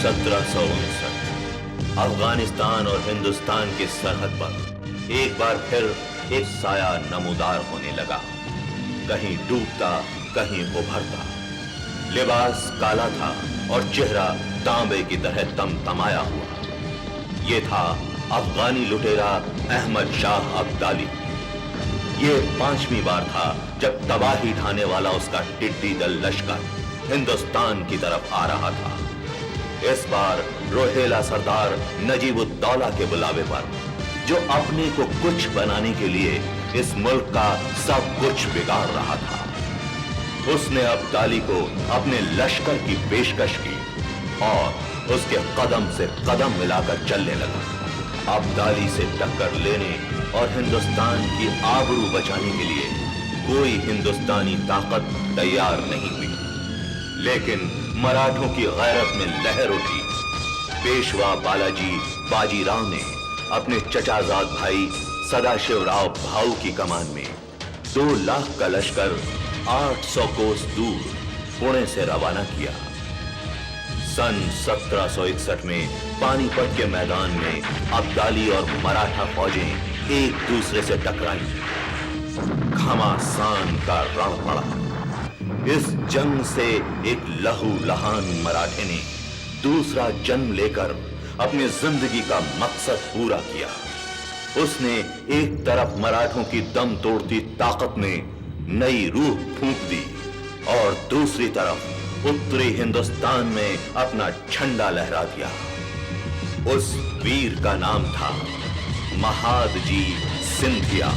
1759 अफगानिस्तान और हिंदुस्तान की सरहद पर एक बार फिर एक साया नमूदार होने लगा। कहीं डूबता, कहीं उभरता। लिबास काला था और चेहरा तांबे की तरह तमतमाया हुआ। ये था अफगानी लुटेरा अहमद शाह अब्दाली। ये 5वीं बार था जब तबाही ढाने वाला उसका टिड्डी दल लश्कर हिंदुस्तान की तरफ आ रहा था। इस बार रोहेला सरदार नजीबुद्दौला के बुलावे पर, जो अपने को कुछ बनाने के लिए इस मुल्क का सब कुछ बिगाड़ रहा था, उसने अब्दाली को अपने लश्कर की पेशकश की और उसके कदम से कदम मिलाकर चलने लगा। अब्दाली से टक्कर लेने और हिंदुस्तान की आबरू बचाने के लिए कोई हिंदुस्तानी ताकत तैयार नहीं हुई। लेकिन मराठों की गैरत में लहर उठी। पेशवा बालाजी बाजीराव ने अपने चचाजाद भाई सदाशिवराव भाऊ की कमान में 2 लाख का लश्कर 800 कोस दूर पुणे से रवाना किया। सन 1761 में पानीपत के मैदान में अब्दाली और मराठा फौजें एक दूसरे से टकराई। घमासान का रण पड़ा। इस जंग से एक लहूलुहान मराठे ने दूसरा जन्म लेकर अपनी जिंदगी का मकसद पूरा किया। उसने एक तरफ मराठों की दम तोड़ती ताकत में नई रूह फूंक दी और दूसरी तरफ उत्तरी हिंदुस्तान में अपना झंडा लहरा दिया। उस वीर का नाम था महादजी सिंधिया।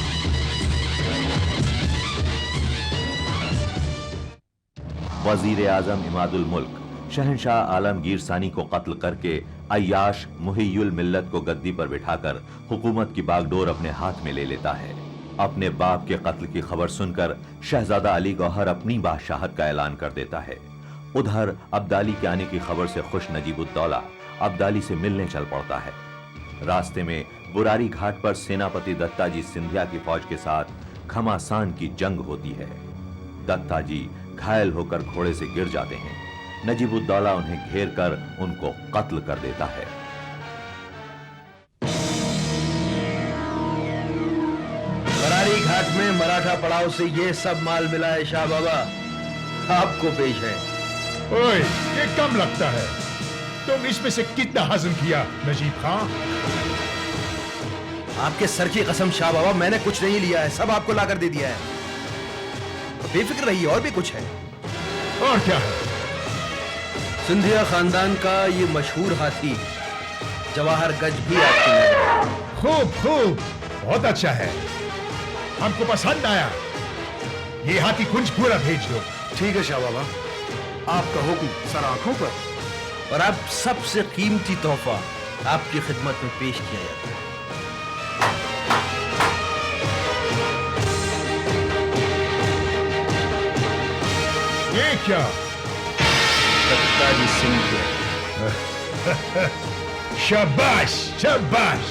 वजीर आजम इमादुल मुल्क शहंशाह आलमगीर सानी को कत्ल करके अय्याश मुहियुल मिल्लत को गद्दी पर बिठाकर हुकूमत की बागडोर अपने हाथ में ले लेता है। अपने बाप के कत्ल की खबर सुनकर शहजादा अली गौहर अपनी बादशाहत का ऐलान कर देता है। उधर अब्दाली के आने की खबर से खुश नजीबुद्दौला अब्दाली से मिलने चल पड़ता है। रास्ते में बुरारी घाट पर सेनापति दत्ताजी सिंधिया की फौज के साथ घमासान की जंग होती है। दत्ताजी घायल होकर घोड़े से गिर जाते हैं। नजीबुद्दौला उन्हें घेर कर उनको कत्ल कर देता है। बुरारी घाट में मराठा पड़ाव से ये सब माल मिला है शाह बाबा, आपको पेश है। ओए, ये कम लगता है। तुम इसमें से कितना हजम किया नजीब खां? आपके सर की कसम शाह बाबा, मैंने कुछ नहीं लिया है, सब आपको लाकर दे दिया है। बेफिक्र रहिए, और भी कुछ है। और क्या है? सिंधिया खानदान का ये मशहूर हाथी जवाहर गज भी आपकी नजर। खूब खूब, बहुत अच्छा है, हमको पसंद आया। ये हाथी कुंज पूरा भेज दो। ठीक है शाह बाबा, आपका हुक्म सर आंखों पर। और अब सबसे कीमती तोहफा आपकी खिदमत में पेश किया जाता है। ये क्या? दत्ताजी सिंधिया। शाबाश शाबाश।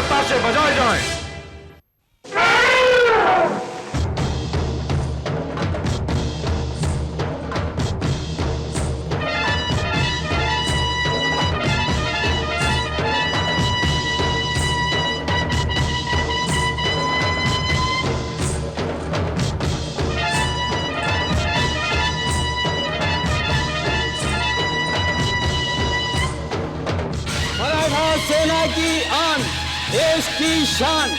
ताशे बजाए जाएं। की आन, देश की शान,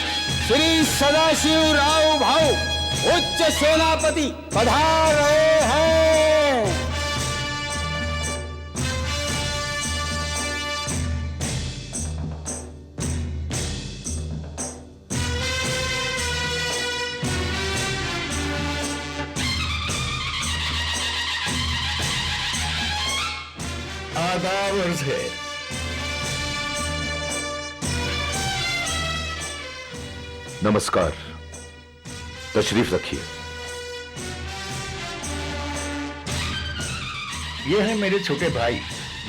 श्री सदाशिव राव भाऊ उच्च सेनापति पधार रहे हैं। आदाब अर्ज है। नमस्कार, तशरीफ रखिए। ये है मेरे छोटे भाई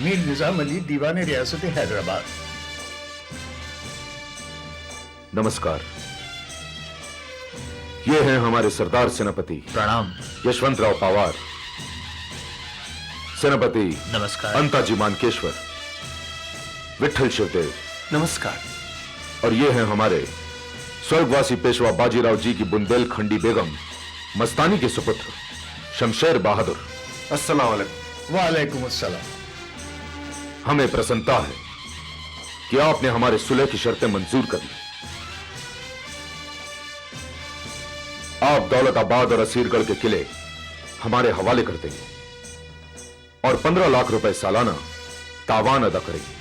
मीर निजाम अली, दीवान रियासत हैदराबाद। नमस्कार, ये हैं हमारे सरदार सेनापति प्रणाम। यशवंतराव पवार, सेनापति नमस्कार। अंताजी मानकेश्वर, विठल शिवदेव, नमस्कार। और ये हैं हमारे स्वर्गवासी पेशवा बाजीराव जी की बुंदेलखंडी बेगम मस्तानी के सुपुत्र शमशेर बहादुर। अस्सलाम वालेकुम। वालेकुम अस्सलाम। हमें प्रसन्नता है कि आपने हमारे सुलह की शर्तें मंजूर कर ली। आप दौलताबाद और असीरगढ़ के किले हमारे हवाले कर देंगे और 15 लाख रुपए सालाना तावान अदा करेंगे।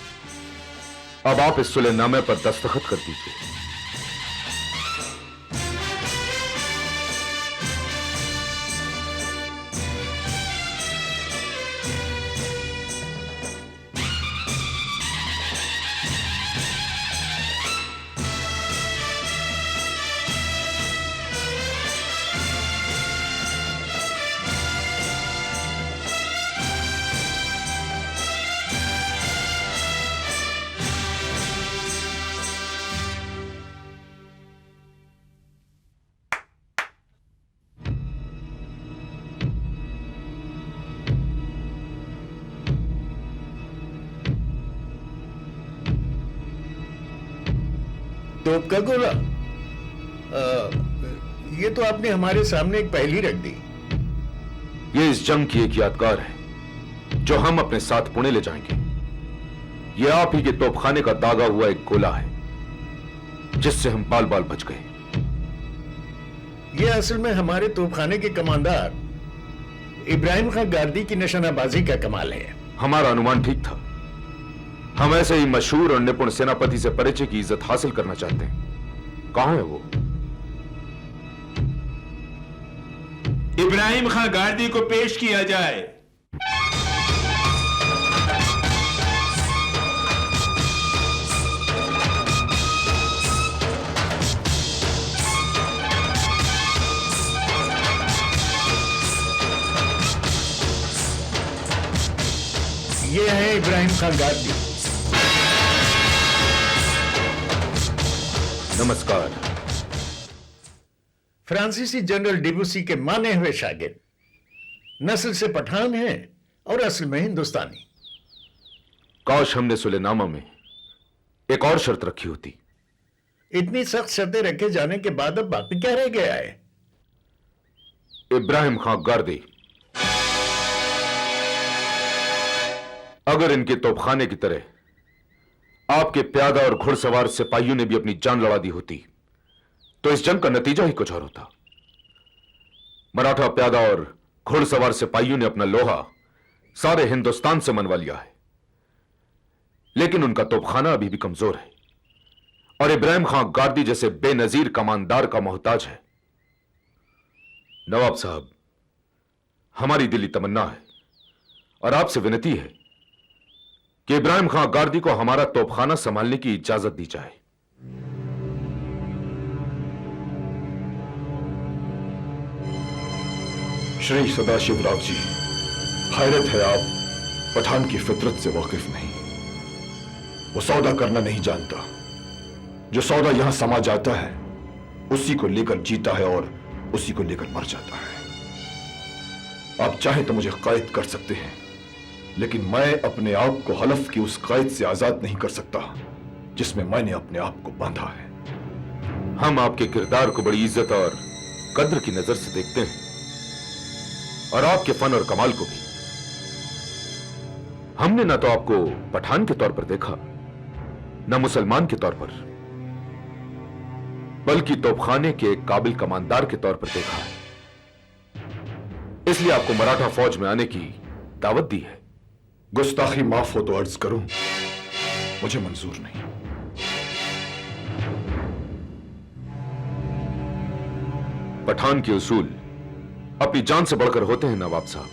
अब आप इस सुलहनामे पर दस्तखत कर दीजिए। तोप का गोला, ये तो आपने हमारे सामने एक पहेली रख दी। ये इस जंग की एक यादगार है जो हम अपने साथ पुणे ले जाएंगे। ये आप ही के तोपखाने का दागा हुआ एक गोला है जिससे हम बाल बाल बच गए। ये असल में हमारे तोपखाने के कमांडर इब्राहिम खान गार्दी की निशानाबाजी का कमाल है। हमारा अनुमान ठीक था। हम ऐसे ही मशहूर और निपुण सेनापति से परिचय की इज्जत हासिल करना चाहते हैं। कहां है वो? इब्राहिम खान गार्दी को पेश किया जाए। ये है इब्राहिम खान गार्दी। नमस्कार। फ्रांसीसी जनरल डिबूसी के माने हुए शागिर्द, नस्ल से पठान हैं और असल में हिंदुस्तानी। काश हमने सुलेनामा में एक और शर्त रखी होती। इतनी सख्त शर्तें रखे जाने के बाद अब बाकी क्या रह गया है? इब्राहिम खान गार्दी, अगर इनके तोपखाने की तरह आपके प्यादा और घुड़सवार सिपाहियों ने भी अपनी जान लड़ा दी होती तो इस जंग का नतीजा ही कुछ और होता। मराठा प्यादा और घुड़सवार सिपाहियों ने अपना लोहा सारे हिंदुस्तान से मनवा लिया है, लेकिन उनका तोपखाना अभी भी कमजोर है और इब्राहिम खान गार्दी जैसे बेनजीर कमांडर का मोहताज है। नवाब साहब, हमारी दिली तमन्ना है और आपसे विनती है कि इब्राहिम खान गार्दी को हमारा तोपखाना संभालने की इजाजत दी जाए। श्री सदाशिव राव जी, हैरत है आप पठान की फितरत से वाकिफ नहीं। वो सौदा करना नहीं जानता। जो सौदा यहां समा जाता है उसी को लेकर जीता है और उसी को लेकर मर जाता है। आप चाहें तो मुझे कैद कर सकते हैं, लेकिन मैं अपने आप को हलफ की उस कैद से आजाद नहीं कर सकता जिसमें मैंने अपने आप को बांधा है। हम आपके किरदार को बड़ी इज्जत और कद्र की नजर से देखते हैं और आपके फन और कमाल को भी। हमने ना तो आपको पठान के तौर पर देखा न मुसलमान के तौर पर, बल्कि तोपखाने के एक काबिल कमांडर के तौर पर देखा है। इसलिए आपको मराठा फौज में आने की दावत दी है। गुस्ताखी माफ हो तो अर्ज करूं, मुझे मंजूर नहीं। पठान के उसूल अपनी जान से बढ़कर होते हैं नवाब साहब।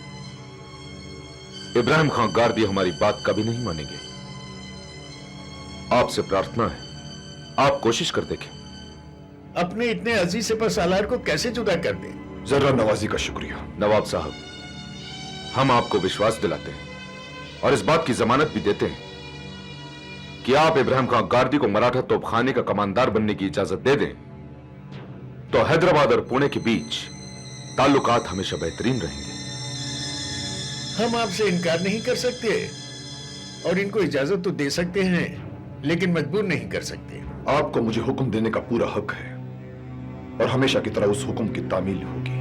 इब्राहिम खां गार्दी हमारी बात कभी नहीं मानेंगे। आपसे प्रार्थना है, आप कोशिश कर देखें। अपने इतने अजीज सिपह सालार को कैसे जुदा कर दें? जरा नवाजी का शुक्रिया। नवाब साहब, हम आपको विश्वास दिलाते हैं और इस बात की जमानत भी देते हैं कि आप इब्राहिम खां गार्दी को मराठा तोपखाने का कमांडर बनने की इजाजत दे दें तो हैदराबाद और पुणे के बीच ताल्लुकात हमेशा बेहतरीन रहेंगे। हम आपसे इनकार नहीं कर सकते और इनको इजाजत तो दे सकते हैं, लेकिन मजबूर नहीं कर सकते। आपको मुझे हुक्म देने का पूरा हक है और हमेशा की तरह उस हुक्म की तामील होगी।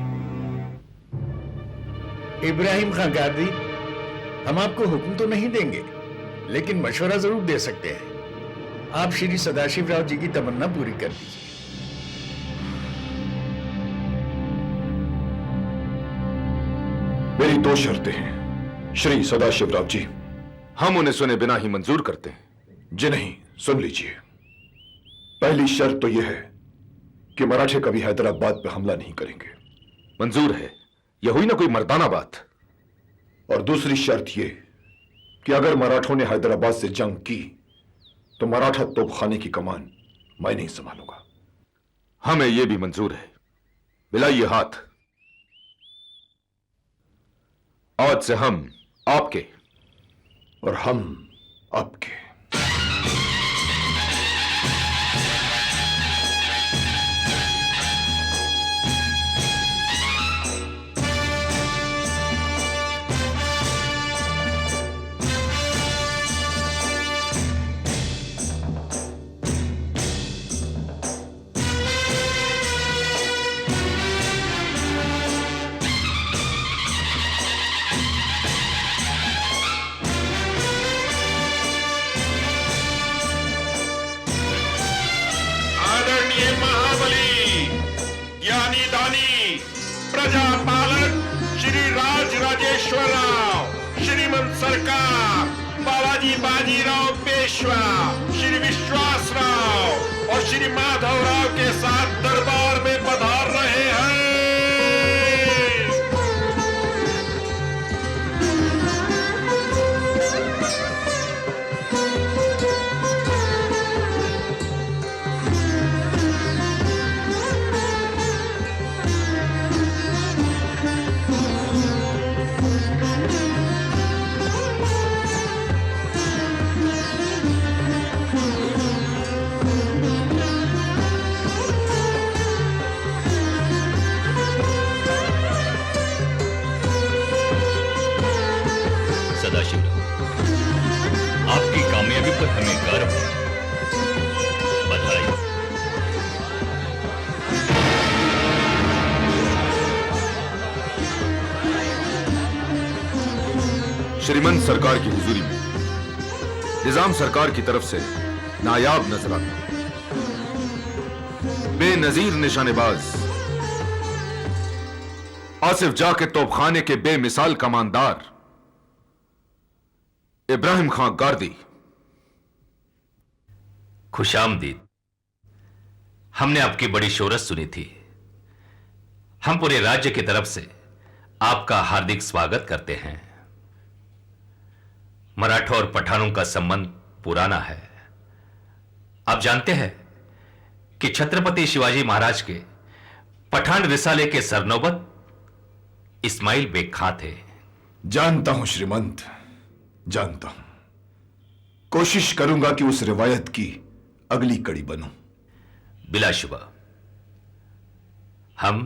इब्राहिम खां गार्दी, हम आपको हुक्म तो नहीं देंगे, लेकिन मशवरा जरूर दे सकते हैं। आप श्री सदाशिवराव जी की तमन्ना पूरी कर दीजिए। मेरी दो शर्तें हैं श्री सदाशिवराव जी। हम उन्हें सुने बिना ही मंजूर करते हैं। जी नहीं, सुन लीजिए। पहली शर्त तो यह है कि मराठे कभी हैदराबाद पर हमला नहीं करेंगे। मंजूर है, यह हुई ना कोई मर्दाना बात। और दूसरी शर्त यह कि अगर मराठों ने हैदराबाद से जंग की तो मराठा तोपखाने की कमान मैं नहीं संभालूंगा। हमें यह भी मंजूर है। मिलाइए हाथ। आज से हम आपके और हम आपके। प्रजापालक श्री राजेश्वर राव, श्रीमंत सरकार, बालाजी बाजीराव पेशवा, श्री विश्वास राव और श्री माधव राव के साथ दरबार में पधार रहे हैं। आपकी कामयाबी पर हमें गर्व है। बधाई। श्रीमंत सरकार की हुजूरी में निजाम सरकार की तरफ से नायाब नजराना, बेनजीर निशानेबाज, आसिफ जा के तोपखाने के बेमिसाल कमांडर इब्राहिम खां गार्दी। खुशामदीद। हमने आपकी बड़ी शोहरत सुनी थी। हम पूरे राज्य की तरफ से आपका हार्दिक स्वागत करते हैं। मराठा और पठानों का संबंध पुराना है। आप जानते हैं कि छत्रपति शिवाजी महाराज के पठान रिसाले के सरनौबत इस्माइल बेग खां थे। जानता हूं श्रीमंत, जानता हूं। कोशिश करूंगा कि उस रिवायत की अगली कड़ी बनूं। बिलाशुबा हम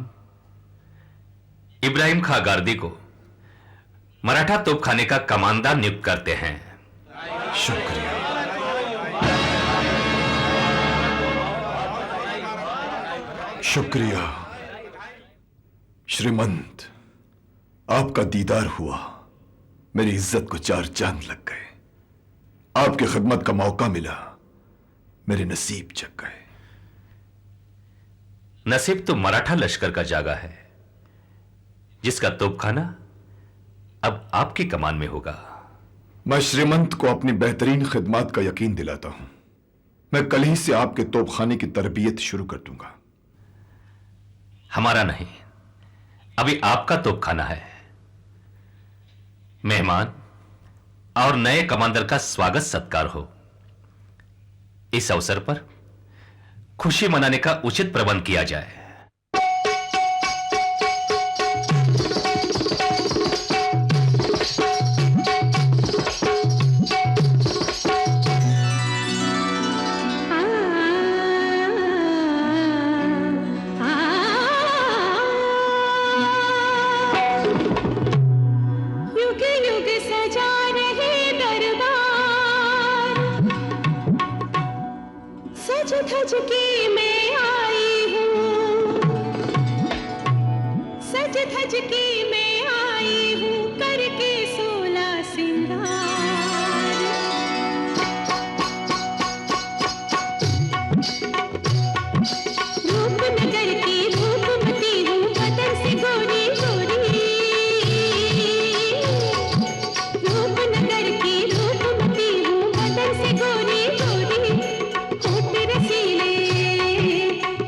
इब्राहिम खां गार्दी को मराठा तोपखाने का कमांडर नियुक्त करते हैं। शुक्रिया। शुक्रिया श्रीमंत, आपका दीदार हुआ, मेरी इज्जत को चार चांद लग गए। आपकी खिदमत का मौका मिला मेरे नसीब जग गए। नसीब तो मराठा लश्कर का जागा है, जिसका तोपखाना अब आपकी कमान में होगा। मैं श्रीमंत को अपनी बेहतरीन खिदमत का यकीन दिलाता हूं। मैं कल ही से आपके तोपखाने की तरबियत शुरू कर दूंगा। हमारा नहीं, अभी आपका तोपखाना है। मेहमान और नए कमांडर का स्वागत सत्कार हो। इस अवसर पर खुशी मनाने का उचित प्रबंध किया जाए। सज के मैं आई हूँ, सज धज के मैं आई हूँ, करके 16 सिंगार। रूपनगर की रूपमती हूँ, बदन से गोरी गोरी। रूपनगर की रूपमती हूँ, बदन से गोरी गोरी। होठ रसीले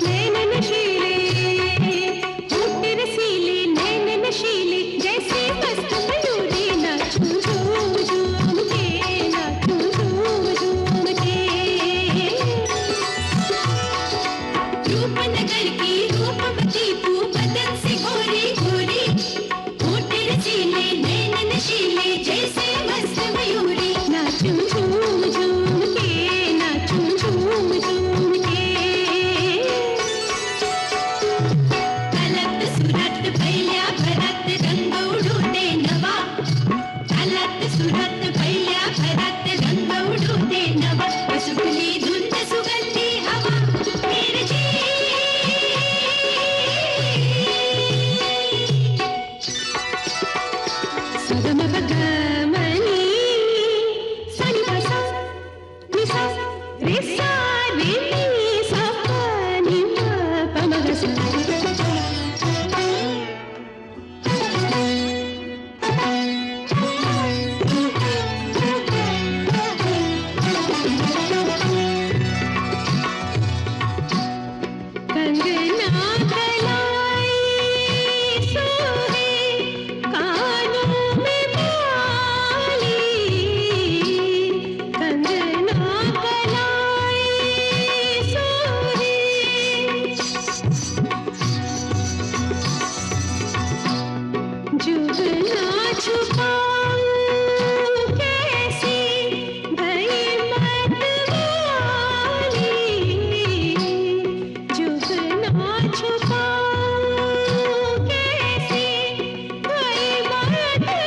नैन नशीले, होठ रसीले नैन नशीले, जैसे मस्त मयूरी। नाचूं झूम झूम के, नाचूं झूम झूम के। रूपनगर की रूपवती तू, बदन से गोरी गोरी। होठ रसीले नैन नशीले, जैसे मस्त मयूरी। नाचूं झूम झूम के, नाचूं झूम झूम के। अलत सुरत भैल्या भरत, रंग उडूते नवा। अलत सुरत भैल्या भरत, रंग उडूते नवा। सुगली धुंद सुगंधी हवा मेरे जी। सगम बगमनी सनि पसा निसा रे सा रे नी सा पा नि मा पा म ग सा। कंगना कलाई सोहे कानों में बाली। कंगना कलाई सोहे जुगना छुपाऊं कैसी भई मतवाली। जुगना छुपाऊं कैसी भई मतवाली,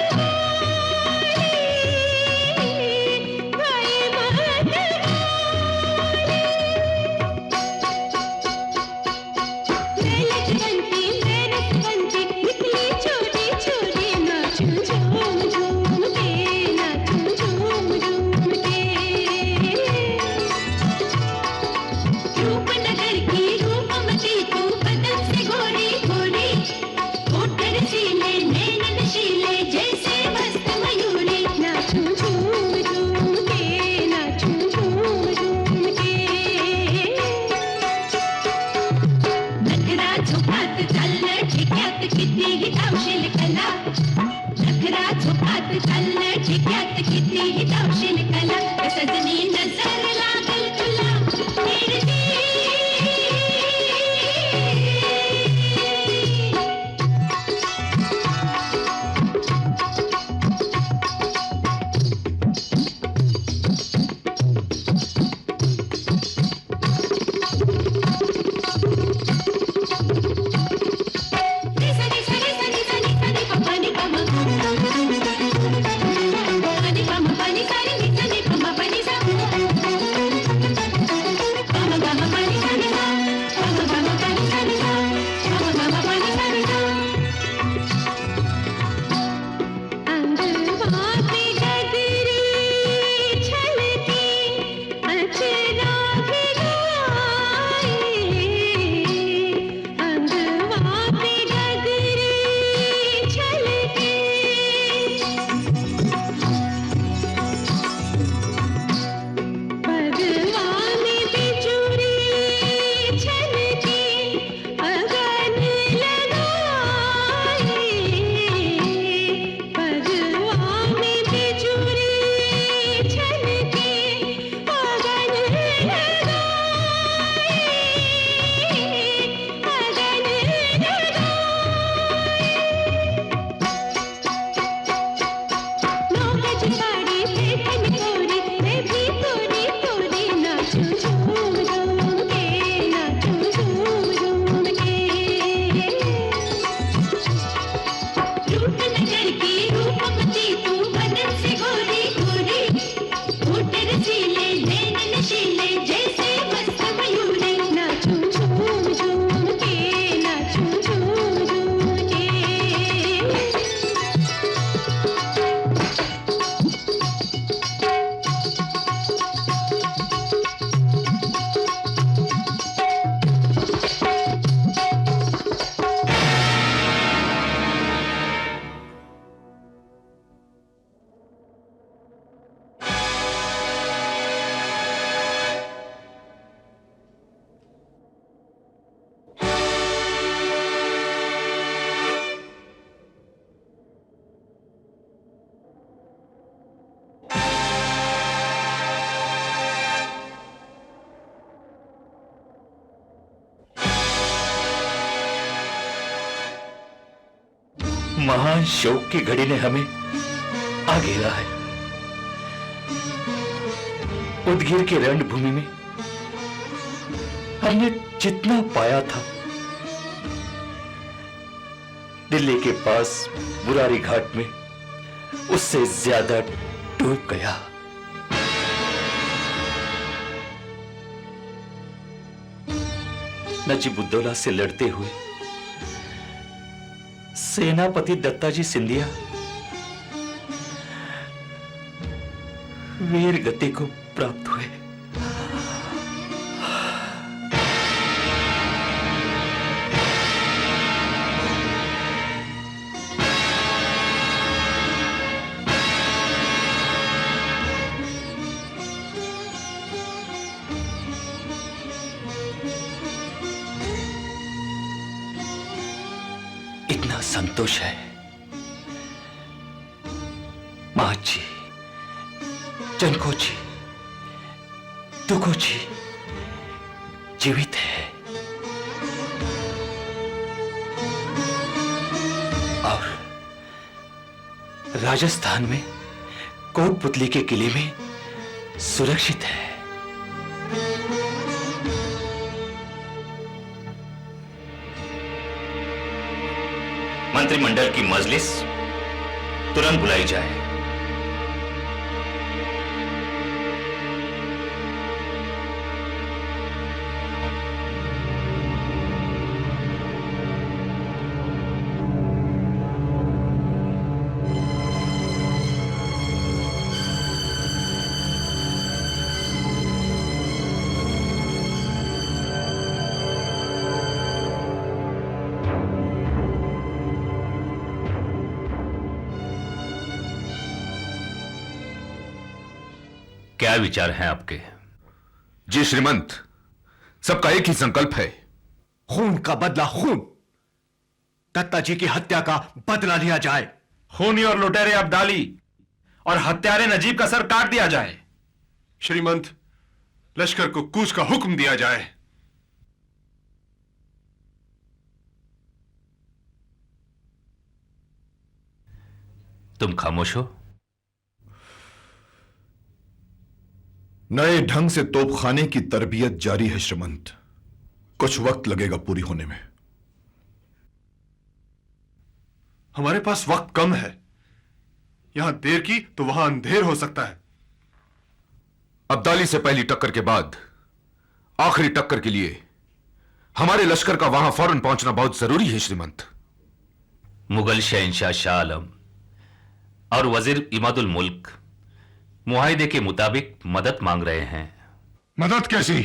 भई मतवाली। मैं लजवंती निकली छोटी छोटी। नाचूं झूम झूम के, नाचूं झूम झूम के। रूपनगर की रूपमती तू, बदन से गोरी गोरी। होठ रसीले नैन नशीले, जैसे मस्त मयूरी। नाचूं झूम झूम के, नाचूं झूम झूम के। नखरा झुकात चालणं ठिक्यात किती हितावशील कला। नखरा झुकात चालणं ठिक्यात किती हितावशील कला. सजनी नजर लागल तुला मेरे जी. Pani महान शोक की घड़ी ने हमें आ घेरा है। उदगीर की रणभूमि में हमने जितना पाया था, दिल्ली के पास बुरारी घाट में उससे ज्यादा डूब गया। नजीबुद्दौला से लड़ते हुए सेनापति दत्ताजी सिंधिया वीर गति को प्राप्त हुए। इतना संतोष है महाजी, जनकोजी, दुखोजी जीवित है और राजस्थान में कोटपुतली के किले में सुरक्षित है। मंत्रिमंडल की मजलिस तुरंत बुलाई जाए। क्या विचार हैं आपके? जी श्रीमंत, सबका एक ही संकल्प है, खून का बदला खून। दत्ता जी की हत्या का बदला लिया जाए। खूनी और लुटेरे अब्दाली और हत्यारे नजीब का सर काट दिया जाए। श्रीमंत, लश्कर को कूच का हुक्म दिया जाए। तुम खामोश हो? नए ढंग से तोपखाने की तरबियत जारी है श्रीमंत, कुछ वक्त लगेगा पूरी होने में। हमारे पास वक्त कम है, यहां देर की तो वहां अंधेर हो सकता है। अब्दाली से पहली टक्कर के बाद आखिरी टक्कर के लिए हमारे लश्कर का वहां फौरन पहुंचना बहुत जरूरी है श्रीमंत। मुगल शहंशाह शाह आलम और वजीर इमादुल मुल्क मुआहिदे के मुताबिक मदद मांग रहे हैं। मदद कैसी?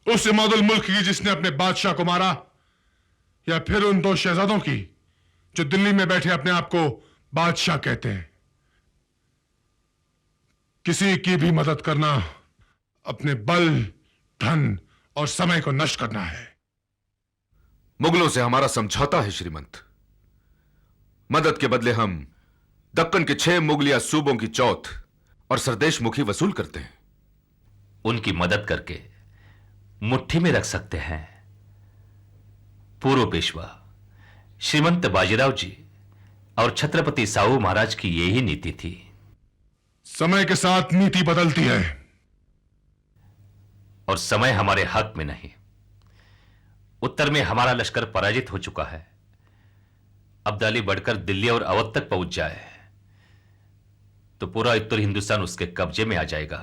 उस इमादुल मुल्क की जिसने अपने बादशाह को मारा, या फिर उन दो शहजादों की जो दिल्ली में बैठे अपने आप को बादशाह कहते हैं? किसी की भी मदद करना अपने बल, धन और समय को नष्ट करना है। मुगलों से हमारा समझौता है श्रीमंत। मदद के बदले हम दक्कन के 6 मुगलिया सूबों की चौथ और सरदेश मुखी वसूल करते हैं। उनकी मदद करके मुट्ठी में रख सकते हैं। पूर्व पेशवा श्रीमंत बाजीराव जी और छत्रपति साहू महाराज की यही नीति थी। समय के साथ नीति बदलती है, और समय हमारे हक में नहीं। उत्तर में हमारा लश्कर पराजित हो चुका है। अब्दाली बढ़कर दिल्ली और अवध तक पहुंच जाए तो पूरा उत्तर हिंदुस्तान उसके कब्जे में आ जाएगा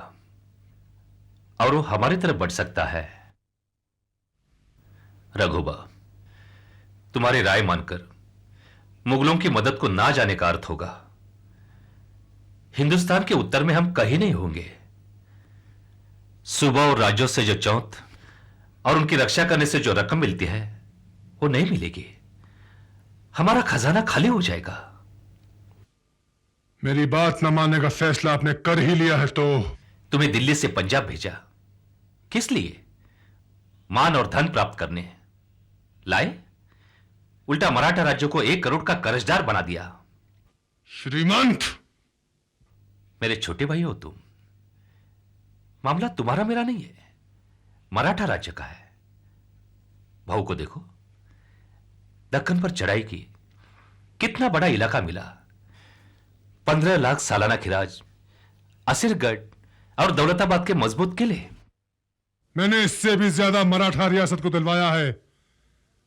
और वो हमारी तरफ बढ़ सकता है। रघुबा, तुम्हारी राय मानकर मुगलों की मदद को ना जाने का अर्थ होगा हिंदुस्तान के उत्तर में हम कहीं नहीं होंगे। सूबा और राज्यों से जो चौथ और उनकी रक्षा करने से जो रकम मिलती है वो नहीं मिलेगी। हमारा खजाना खाली हो जाएगा। मेरी बात न मानने का फैसला आपने कर ही लिया है तो? तुम्हें दिल्ली से पंजाब भेजा किस लिए? मान और धन प्राप्त करने लाए? उल्टा मराठा राज्यों को 1 करोड़ का कर्जदार बना दिया। श्रीमंत, मेरे छोटे भाई हो तुम। मामला तुम्हारा मेरा नहीं है, मराठा राज्य का है। भाऊ को देखो, दक्कन पर चढ़ाई की, कितना बड़ा इलाका मिला। 15 लाख सालाना खिराज, असीरगढ़ और दौलताबाद के मजबूत किले। मैंने इससे भी ज्यादा मराठा रियासत को दिलवाया है,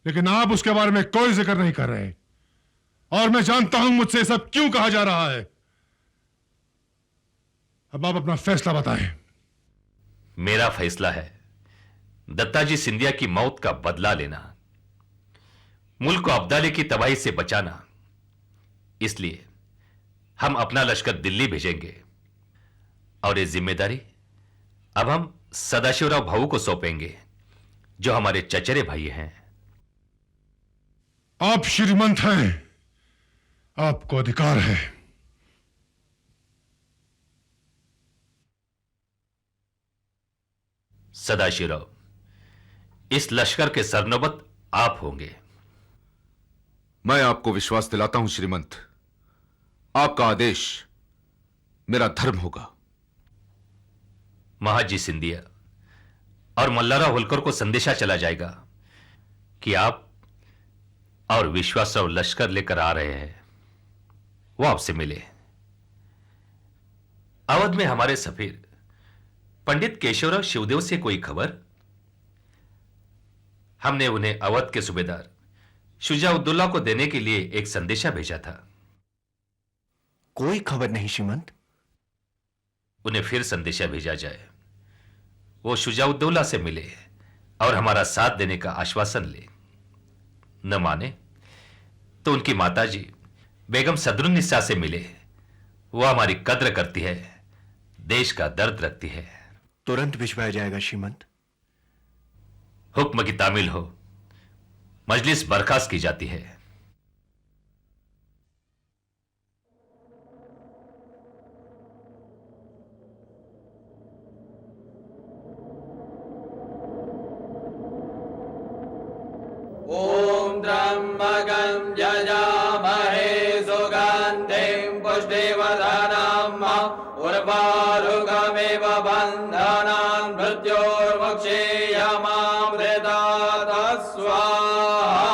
लेकिन आप उसके बारे में कोई जिक्र नहीं कर रहे। और मैं जानता हूं मुझसे सब क्यों कहा जा रहा है। अब आप अपना फैसला बताएं। मेरा फैसला है दत्ताजी सिंधिया की मौत का बदला लेना, मुल्क को अब्दाली की तबाही से बचाना। इसलिए हम अपना लश्कर दिल्ली भेजेंगे और ये जिम्मेदारी अब हम सदाशिवराव भाऊ को सौंपेंगे, जो हमारे चचेरे भाई हैं। आप श्रीमंत हैं, आपको अधिकार है। सदाशिवराव, इस लश्कर के सरनौबत आप होंगे। मैं आपको विश्वास दिलाता हूं श्रीमंत, आपका आदेश मेरा धर्म होगा। महाजी सिंधिया और मल्लारा होलकर को संदेशा चला जाएगा कि आप और विश्वासराव लश्कर लेकर आ रहे हैं। वो आपसे मिले। अवध में हमारे सफीर पंडित केशवराव शिवदेव से कोई खबर? हमने उन्हें अवध के सूबेदार शुजाउद्दौला को देने के लिए एक संदेशा भेजा था। कोई खबर नहीं श्रीमंत। उन्हें फिर संदेशा भेजा जाए, वो शुजाउद्दौला से मिले और हमारा साथ देने का आश्वासन ले। न माने तो उनकी माताजी बेगम सदरुन्निसा से मिले। वो हमारी कद्र करती है, देश का दर्द रखती है। तुरंत भिजवाया जाएगा श्रीमंत। हुक्म की तामील हो। मजलिस बर्खास्त की जाती है। ओम त्र्यंबकं यजामहे सुगंधिं पुष्टिवर्धनम् उर्वारुकमिव बन्धनान् मृत्योर्मुक्षीयमामृतात् स्वाहा।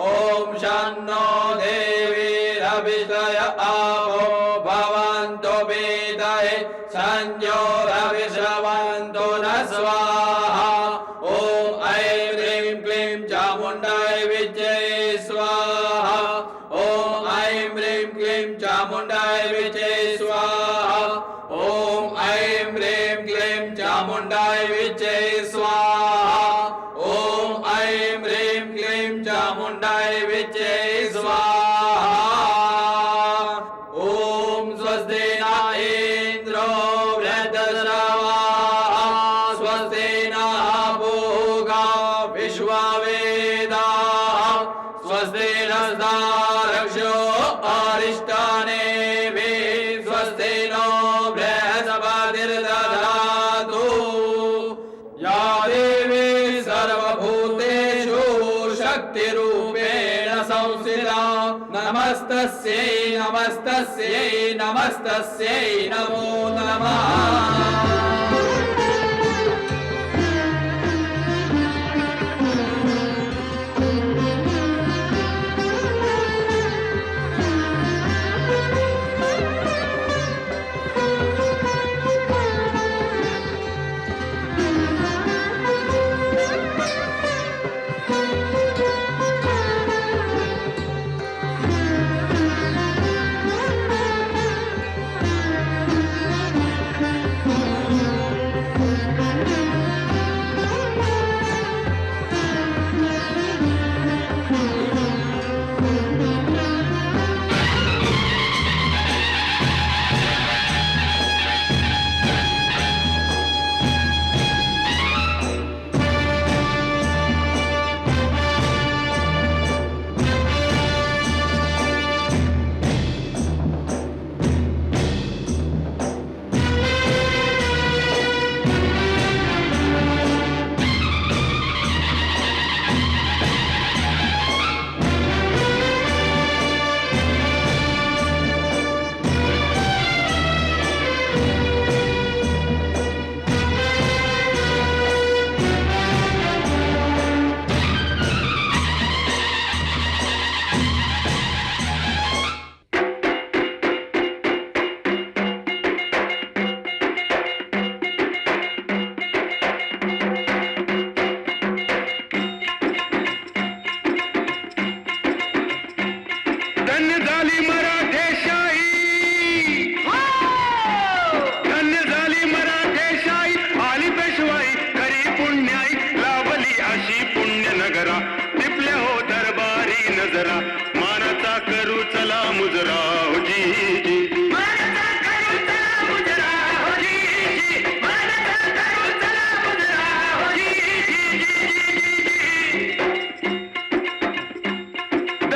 ओम शन्नो देवीरभिषय आवो भवन्तु वेदये संयोरविश्रवन्तु न स्वाहा। ओम ऐं ह्रीं क्लीं चामुण्डाय विद्महे स्वाहा। ओम ऐं ह्रीं क्लीं चामुण्डाय विद्महे स्वाहा। ओम ऐं ह्रीं क्लीं चामुण्डाय विद्महे स्वाहा। ओम ऐं ह्रीं क्लीं चामुण्डाय विद्महे स्वाहा। ओम स्वस्ति न इन्द्रो वृद्धश्रवाः स्वस्ति नः पूषा विश्ववेदाः स्वस्ति नस्तारक्षो अरिष्टानेमिः स्वस्ति नो बृहस्पतिर्दधातु। या देवी सर्वभूतेषु शक्तिरूपेण संस्थिता नमस्तस्यै नमस्तस्यै नमस्तस्यै नमो नमः।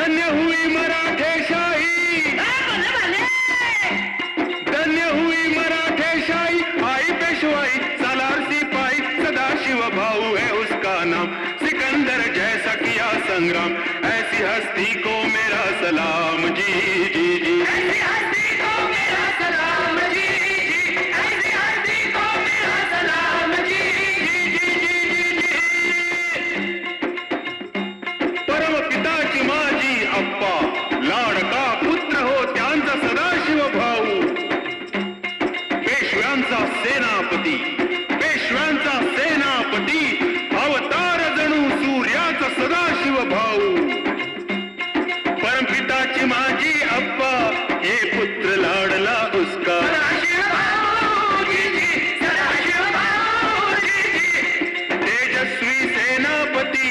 धन्य हुई मराठे शाही, धन्य हुई मराठे शाही, आई पेशवाई सालार सिपाही, सदाशिव भाऊ है उसका नाम, सिकंदर जैसा किया संग्राम, ऐसी हस्ती को मेरा सलाम जी जी जी, ऐसी हस्ती को मेरा सलाम जी जी, ऐसी हस्ती को मेरा सलाम जी जी जी जी। परम पिताची माझी अप्पा, लाडका पुत्र हो त्यांचा सदाशिव भाऊ, पेशव्यांचा सेनापती, पेशव्यांचा सेनापती, अवतार जणू सूर्याचा सदाशिव भाऊ, परमपिताची माझी अप्पा, ये पुत्र लाडला उसका सदाशिव भाऊ जी जी, सदाशिव भाऊ जी जी, तेजस्वी सेनापति,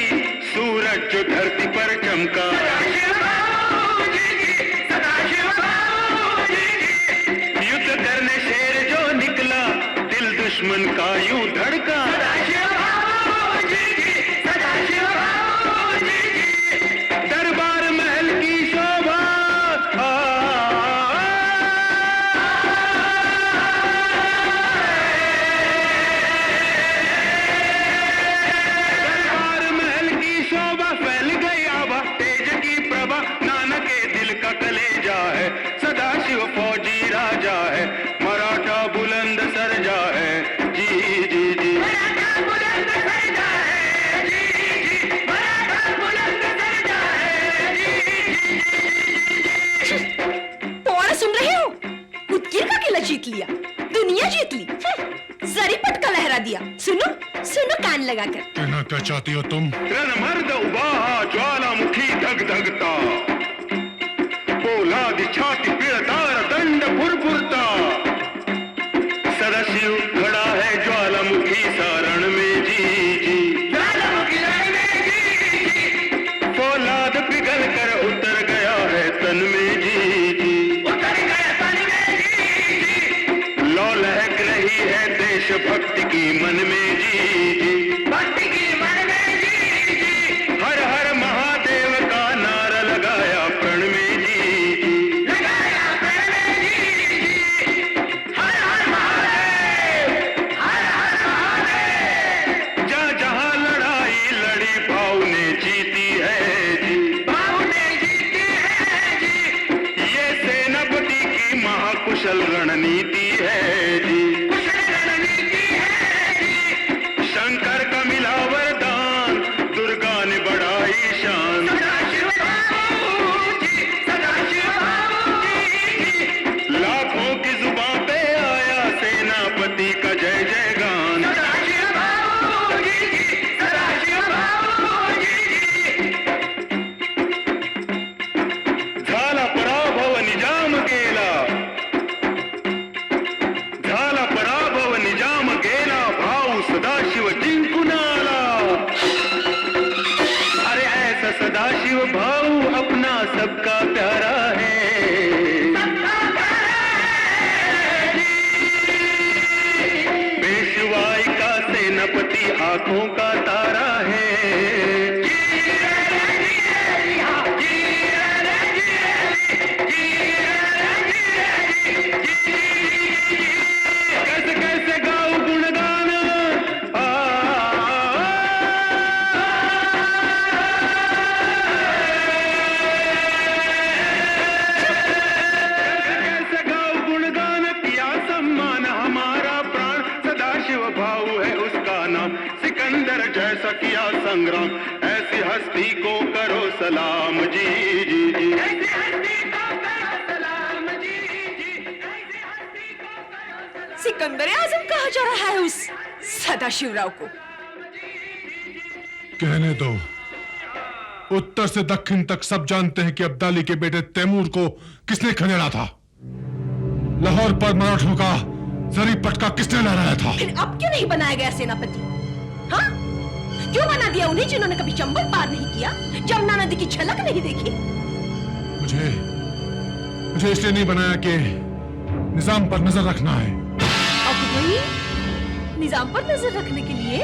सूरज जो धरती पर चमका, सदाशिव भाऊ जी जी, सदाशिव भाऊ जी जी, युद्ध करने शेर जो निकला, दिल दुश्मन का यूं धड़का, सदाशिव भाऊ जी जी, सदाशिव भाऊ जी जी, दरबार महल की शोभा, दरबार महल की शोभा, फैल गई आभा, तेज की प्रभा, नाना के दिल का कलेजा है, सदाशिव फौजी राजा है, मराठा बुलंद सरजा है जी जी जी, मराठा बुलंद सरजा है जी जी, मराठा बुलंद सरजा है जी जी। पोवाड़ा सुन रहे हो? उदगीर का किला जीत लिया, दुनिया जीत ली, जरी पटका लहरा दिया। सुनो सुनो कान लगाकर। कहना क्या चाहती हो तुम? रणमर्द उबाहा ज्वालामुखी धग धगता, पोलादी छाती पिळदार दंड फुरफुरता, सदाशिव खड़ा है ज्वालामुखी सारण में जी जी, ज्वालामुखी रण में जी जी, पोलाद पिघल कर उतर गया है तन में जी जी, उतर गया तन में जी जी, लौ लहक रही है देशभक्ति की मन में जी जी, भक्ति की मन में जी जी, हर हर महादेव का नारा लगाया प्रण में जी जी, लगाया प्रण में जी जी, हर हर महादेव, हर हर महादेव, जहाँ जहाँ लड़ाई लड़ी भाव ने जीती है जी, भाव ने जीती है जी, ये सेनापति की महाकुशल रणनीति है जी, कुशल रणनीति है जी, शंकर का मिला वरदान, दुर्गा ने बढ़ाई शान, सदाशिव भाऊ जी, सदाशिव भाऊ जी, लाखों की जुबान पे आया सेनापति का जय जय गान, सदाशिव भाऊ जी, सदाशिव भाऊ जी, झाला पराभव निजाम गेला, झाला पराभव निजाम गेला, भाऊ सदाशिव जिंकून आला, अरे ऐसा सदाशिव भाऊ अपना सबका प्यारा है, पेशवाई का सेनापति आंखों का तारा है, कैसे कैसे गाऊं गुणगान, कैसे गाऊं गुणगान, किया सम्मान हमारा प्राण, सदाशिव भाऊ है उसका नाम, सिकंदर जैसा किया संग्राम, ऐसी हस्ती को करो सलाम जी जी जी, ऐसी हस्ती को करो सलाम जी जी, ऐसी हस्ती को करो सलाम। सिकंदर आजम कहा जा रहा है उस सदाशिवराव को? कहने दो, उत्तर से दक्षिण तक सब जानते हैं कि अब्दाली के बेटे तैमूर को किसने खदेड़ा था, लाहौर पर मराठों का जरी पटका किसने लहराया था। फिर अब क्यों नहीं बनाया गया सेनापति? हाँ, क्यों बना दिया उन्हें जिन्होंने कभी चंबल पार नहीं किया, जमुना नदी की झलक नहीं देखी? मुझे इसलिए नहीं बनाया कि निजाम पर नजर रखना है। अब वही निजाम पर नजर रखने के लिए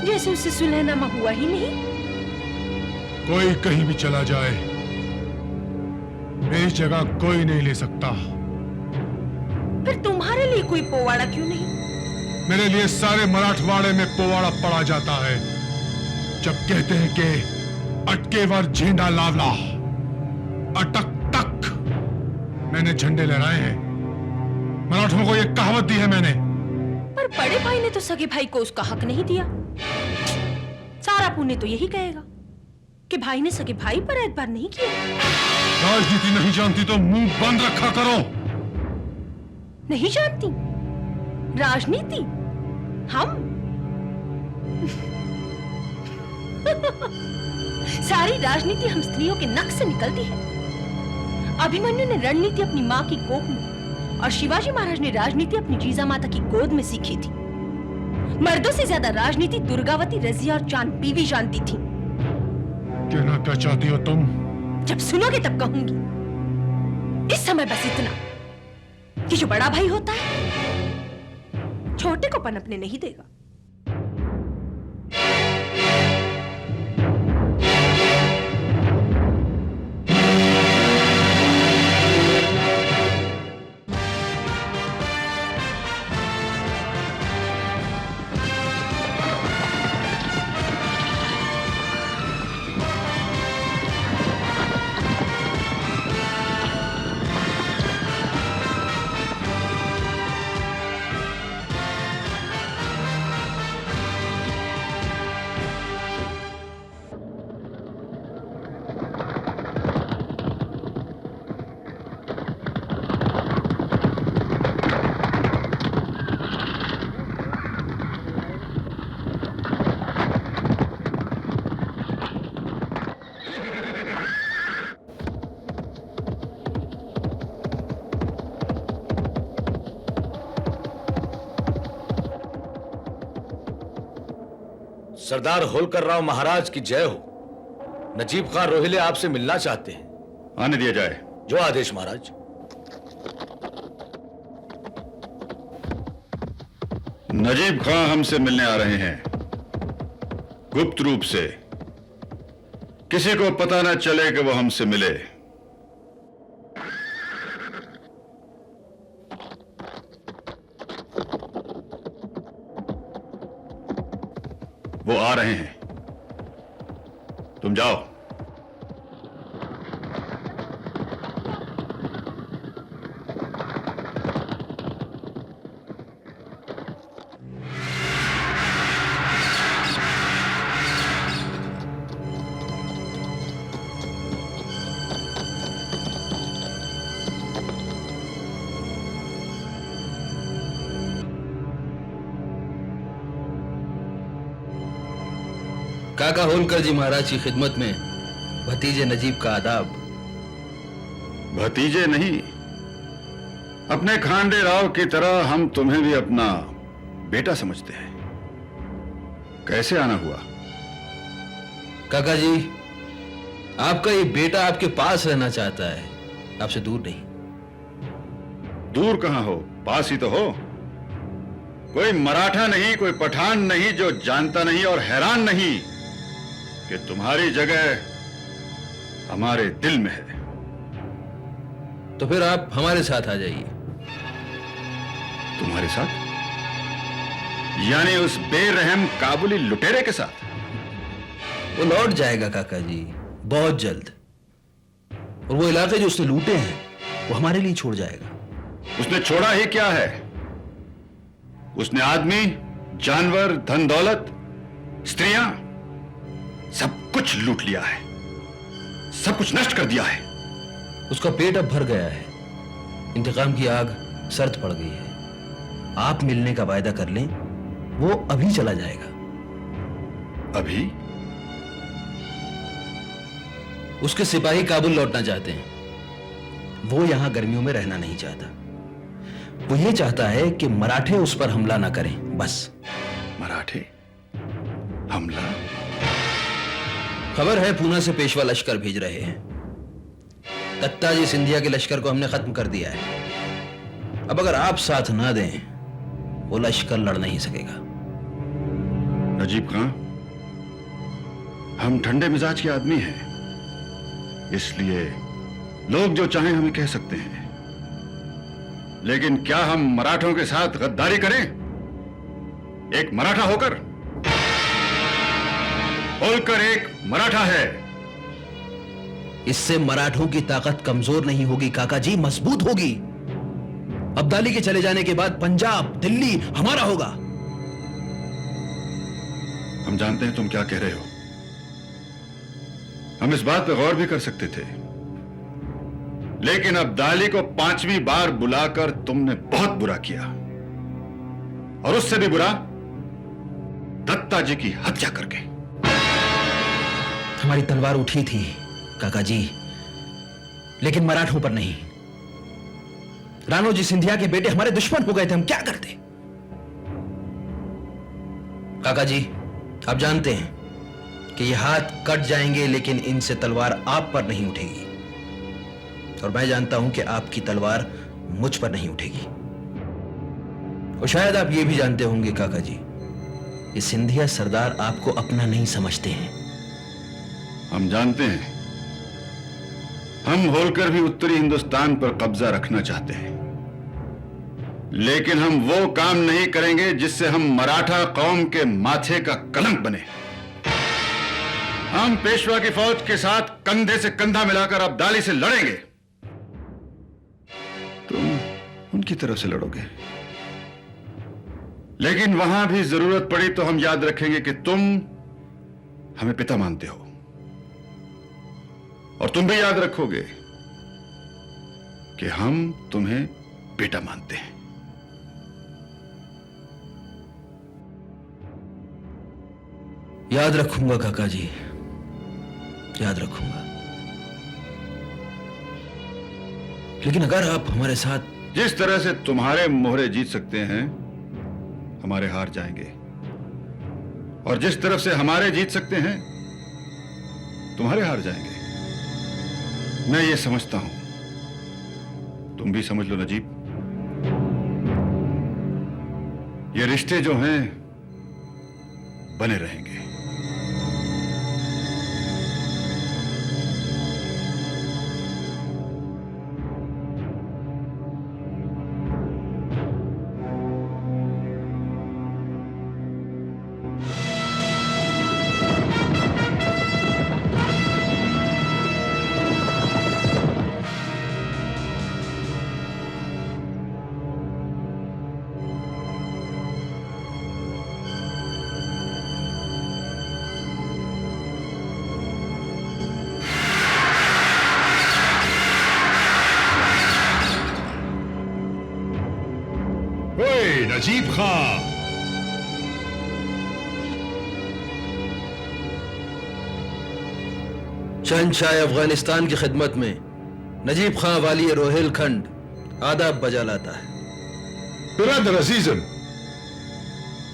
जैसे उससे सुलहनामा हुआ ही नहीं। कोई कहीं भी चला जाए, मेरी जगह कोई नहीं ले सकता। फिर तुम्हारे लिए कोई पोवाड़ा क्यों नहीं? मेरे लिए सारे मराठवाड़े में पोवाड़ा पड़ा जाता है जब कहते हैं कि अटकेवर झेंडा लावला, अटक तक मैंने झंडे लहराए हैं। मराठों को यह कहावत दी है मैंने। पर बड़े भाई ने तो सगे भाई को उसका हक नहीं दिया। सारा पुण्य तो यही कहेगा कि भाई ने सगे भाई पर एतबार नहीं किया। राजनीति नहीं जानती तो मुंह बंद रखा करो। नहीं जानती राजनीति? हम सारी राजनीति हम स्त्रियों के नख से निकलती है। अभिमन्यु ने रणनीति अपनी माँ की कोख में और शिवाजी महाराज ने राजनीति अपनी जीजा माता की गोद में सीखी थी। मर्दों से ज्यादा राजनीति दुर्गावती, रजिया और चांद बीवी जानती थी। कहना क्या चाहती हो तुम? जब सुनोगे तब कहूंगी। इस समय बस इतना कि जो बड़ा भाई होता है छोटे को पनपने नहीं देगा। सरदार होलकर राव महाराज की जय हो। नजीब खान रोहिले आपसे मिलना चाहते हैं। आने दिया जाए। जो आदेश महाराज। नजीब खान हमसे मिलने आ रहे हैं, गुप्त रूप से। किसी को पता न चले कि वो हमसे मिले। वो आ रहे हैं, तुम जाओ। काका होलकर जी महाराज की खिदमत में भतीजे नजीब का आदाब। भतीजे नहीं, अपने खांडे राव की तरह हम तुम्हें भी अपना बेटा समझते हैं। कैसे आना हुआ? काका जी, आपका ये बेटा आपके पास रहना चाहता है, आपसे दूर नहीं। दूर कहां हो, पास ही तो हो। कोई मराठा नहीं, कोई पठान नहीं जो जानता नहीं और हैरान नहीं कि तुम्हारी जगह हमारे दिल में है। तो फिर आप हमारे साथ आ जाइए। तुम्हारे साथ? यानी उस बेरहम काबुली लुटेरे के साथ? वो लौट जाएगा काका जी, बहुत जल्द। और वो इलाके जो उसने लूटे हैं वो हमारे लिए छोड़ जाएगा। उसने छोड़ा ही क्या है? उसने आदमी, जानवर, धन दौलत, स्त्रियां, सब कुछ लूट लिया है, सब कुछ नष्ट कर दिया है। उसका पेट अब भर गया है, इंतकाम की आग सर्द पड़ गई है। आप मिलने का वायदा कर लें, वो अभी चला जाएगा। अभी? उसके सिपाही काबुल लौटना चाहते हैं। वो यहां गर्मियों में रहना नहीं चाहता। वो ये चाहता है कि मराठे उस पर हमला ना करें, बस। मराठे हमला? खबर है पूना से पेशवा लश्कर भेज रहे हैं। दत्ताजी सिंधिया के लश्कर को हमने खत्म कर दिया है। अब अगर आप साथ ना दें, वो लश्कर लड़ नहीं सकेगा। नजीब खां, हम ठंडे मिजाज के आदमी हैं, इसलिए लोग जो चाहें हमें कह सकते हैं, लेकिन क्या हम मराठों के साथ गद्दारी करें? एक मराठा होकर एक मराठा है। इससे मराठों की ताकत कमजोर नहीं होगी काका जी, मजबूत होगी। अब्दाली के चले जाने के बाद पंजाब, दिल्ली हमारा होगा। हम जानते हैं तुम क्या कह रहे हो। हम इस बात पर गौर भी कर सकते थे, लेकिन अब्दाली को 5वीं बार बुलाकर तुमने बहुत बुरा किया, और उससे भी बुरा दत्ता जी की हत्या करके। हमारी तलवार उठी थी काका जी, लेकिन मराठों पर नहीं। राणोजी सिंधिया के बेटे हमारे दुश्मन हो गए थे, हम क्या करते? काका जी, आप जानते हैं कि ये हाथ कट जाएंगे, लेकिन इनसे तलवार आप पर नहीं उठेगी, और मैं जानता हूं कि आपकी तलवार मुझ पर नहीं उठेगी। और शायद आप ये भी जानते होंगे काका जी, ये सिंधिया सरदार आपको अपना नहीं समझते हैं। हम जानते हैं, हम होलकर भी उत्तरी हिंदुस्तान पर कब्जा रखना चाहते हैं, लेकिन हम वो काम नहीं करेंगे जिससे हम मराठा कौम के माथे का कलंक बने। हम पेशवा की फौज के साथ कंधे से कंधा मिलाकर अब्दाली से लड़ेंगे। तुम उनकी तरफ से लड़ोगे, लेकिन वहां भी जरूरत पड़ी तो हम याद रखेंगे कि तुम हमें पिता मानते हो, और तुम भी याद रखोगे कि हम तुम्हें बेटा मानते हैं। याद रखूंगा काका जी, याद रखूंगा। लेकिन अगर आप हमारे साथ जिस तरह से तुम्हारे मोहरे जीत सकते हैं, हमारे हार जाएंगे, और जिस तरफ से हमारे जीत सकते हैं, तुम्हारे हार जाएंगे। मैं ये समझता हूं, तुम भी समझ लो नजीब। ये रिश्ते जो हैं बने रहेंगे। नजीब खां, शहंशाह अफगानिस्तान की खिदमत में नजीब खां वाली रोहिलखंड आदाब बजा लाता है। बिरादर अजीजम,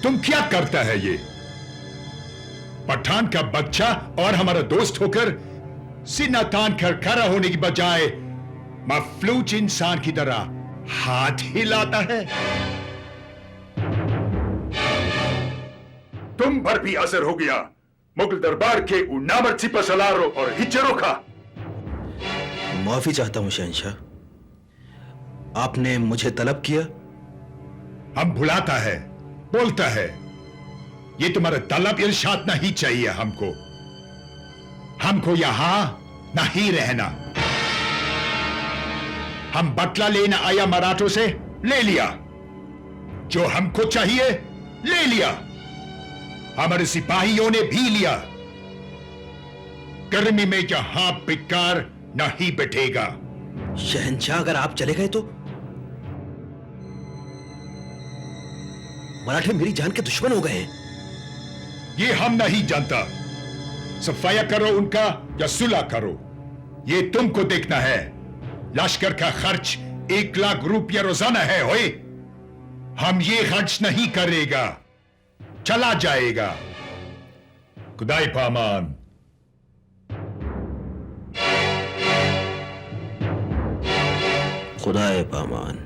तुम क्या करता है ये? पठान का बच्चा और हमारा दोस्त होकर सीना तान कर खड़ा होने की बजाय मफलूज इंसान की तरह हाथ हिलाता है। तुम पर भी असर हो गया मुगल दरबार के उन्नामर सिपहसालारों और हिच्चरों का। माफी चाहता हूं शहंशाह, आपने मुझे तलब किया। हम भुलाता है, बोलता है, ये तुम्हारा तलब इरशाद नहीं चाहिए हमको। हमको यहां नहीं रहना। हम बटला लेना आया मराठों से, ले लिया। जो हमको चाहिए ले लिया। हमारे सिपाहियों ने भी लिया। गर्मी में जहां पिकार नहीं बैठेगा। शहंशाह, अगर आप चले गए तो मराठे मेरी जान के दुश्मन हो गए हैं। ये हम नहीं जानता। सफाया करो उनका या सुलह करो, ये तुमको देखना है। लश्कर का खर्च 1 लाख रुपया रोजाना है। होए, हम ये खर्च नहीं करेगा, चला जाएगा। खुदाई पामान। खुदाए पामान।